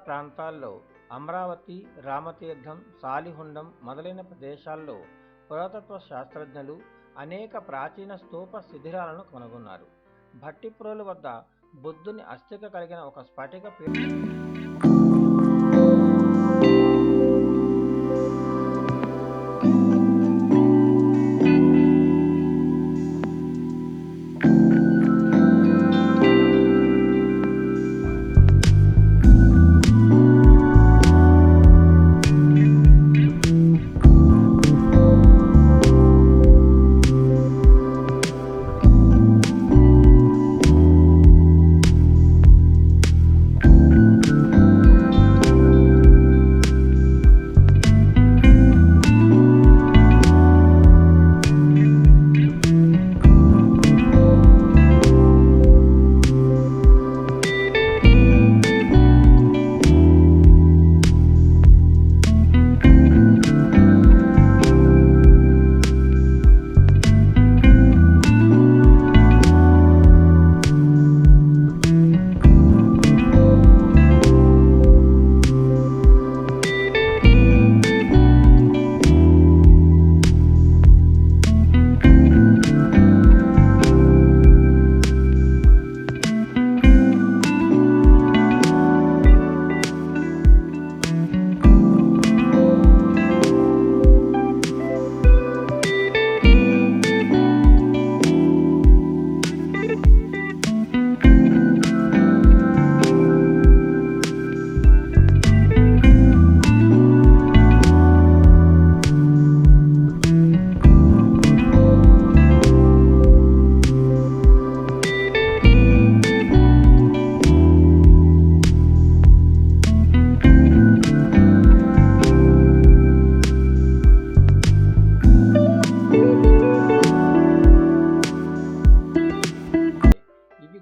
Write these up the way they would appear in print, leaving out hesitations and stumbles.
ప్రాంతాల్లో అమరావతి, రామతీర్థం, సాలిహుండం మొదలైన ప్రదేశాల్లో పురాతత్వ శాస్త్రజ్ఞులు అనేక ప్రాచీన స్తూప శిథిలాలను కనుగొన్నారు. భట్టిప్రోలు వద్ద బుద్ధుని అస్థిక కలిగిన ఒక స్ఫటిక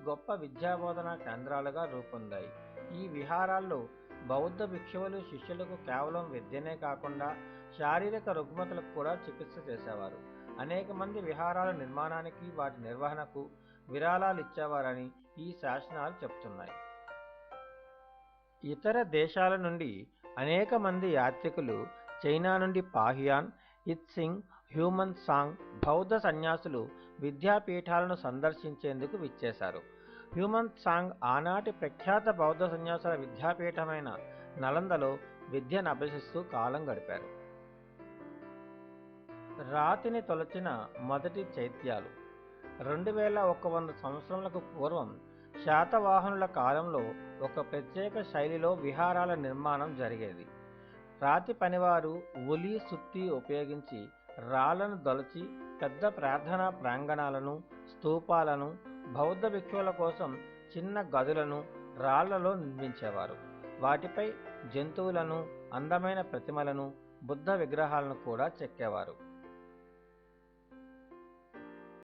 గొప్ప విద్యాబోధనా కేంద్రాలుగా రూపొందాయి. ఈ విహారాల్లో బౌద్ధ భిక్షువులు శిష్యులకు కేవలం విద్యనే కాకుండా శారీరక రుగ్మతలకు కూడా చికిత్స చేసేవారు. అనేక మంది విహారాల నిర్మాణానికి, వాటి నిర్వహణకు విరాళాలు ఇచ్చేవారని ఈ శాసనాలు చెప్తున్నాయి. ఇతర దేశాల నుండి అనేక మంది యాత్రికులు, చైనా నుండి పాహియాన్, ఇత్సింగ్, హ్యూమన్ సాంగ్ బౌద్ధ సన్యాసులు విద్యాపీఠాలను సందర్శించేందుకు విచ్చేశారు. హ్యూమన్ సాంగ్ ఆనాటి ప్రఖ్యాత బౌద్ధ సన్యాసుల విద్యాపీఠమైన నలందలో విద్యను అభ్యసిస్తూ కాలం గడిపారు. రాతిని తొలచిన మొదటి చైత్యాలు 2100 సంవత్సరములకు పూర్వం శాతవాహనుల కాలంలో ఒక ప్రత్యేక శైలిలో విహారాల నిర్మాణం జరిగేది. రాతి పనివారు ఉలి, సుత్తి ఉపయోగించి రాళ్లను దొలచి పెద్ద ప్రార్థనా ప్రాంగణాలను, స్తూపాలను, బౌద్ధ భిక్షువుల కోసం చిన్న గదులను రాళ్లలో నిర్మించేవారు. వాటిపై జంతువులను, అందమైన ప్రతిమలను, బుద్ధ విగ్రహాలను కూడా చెక్కేవారు.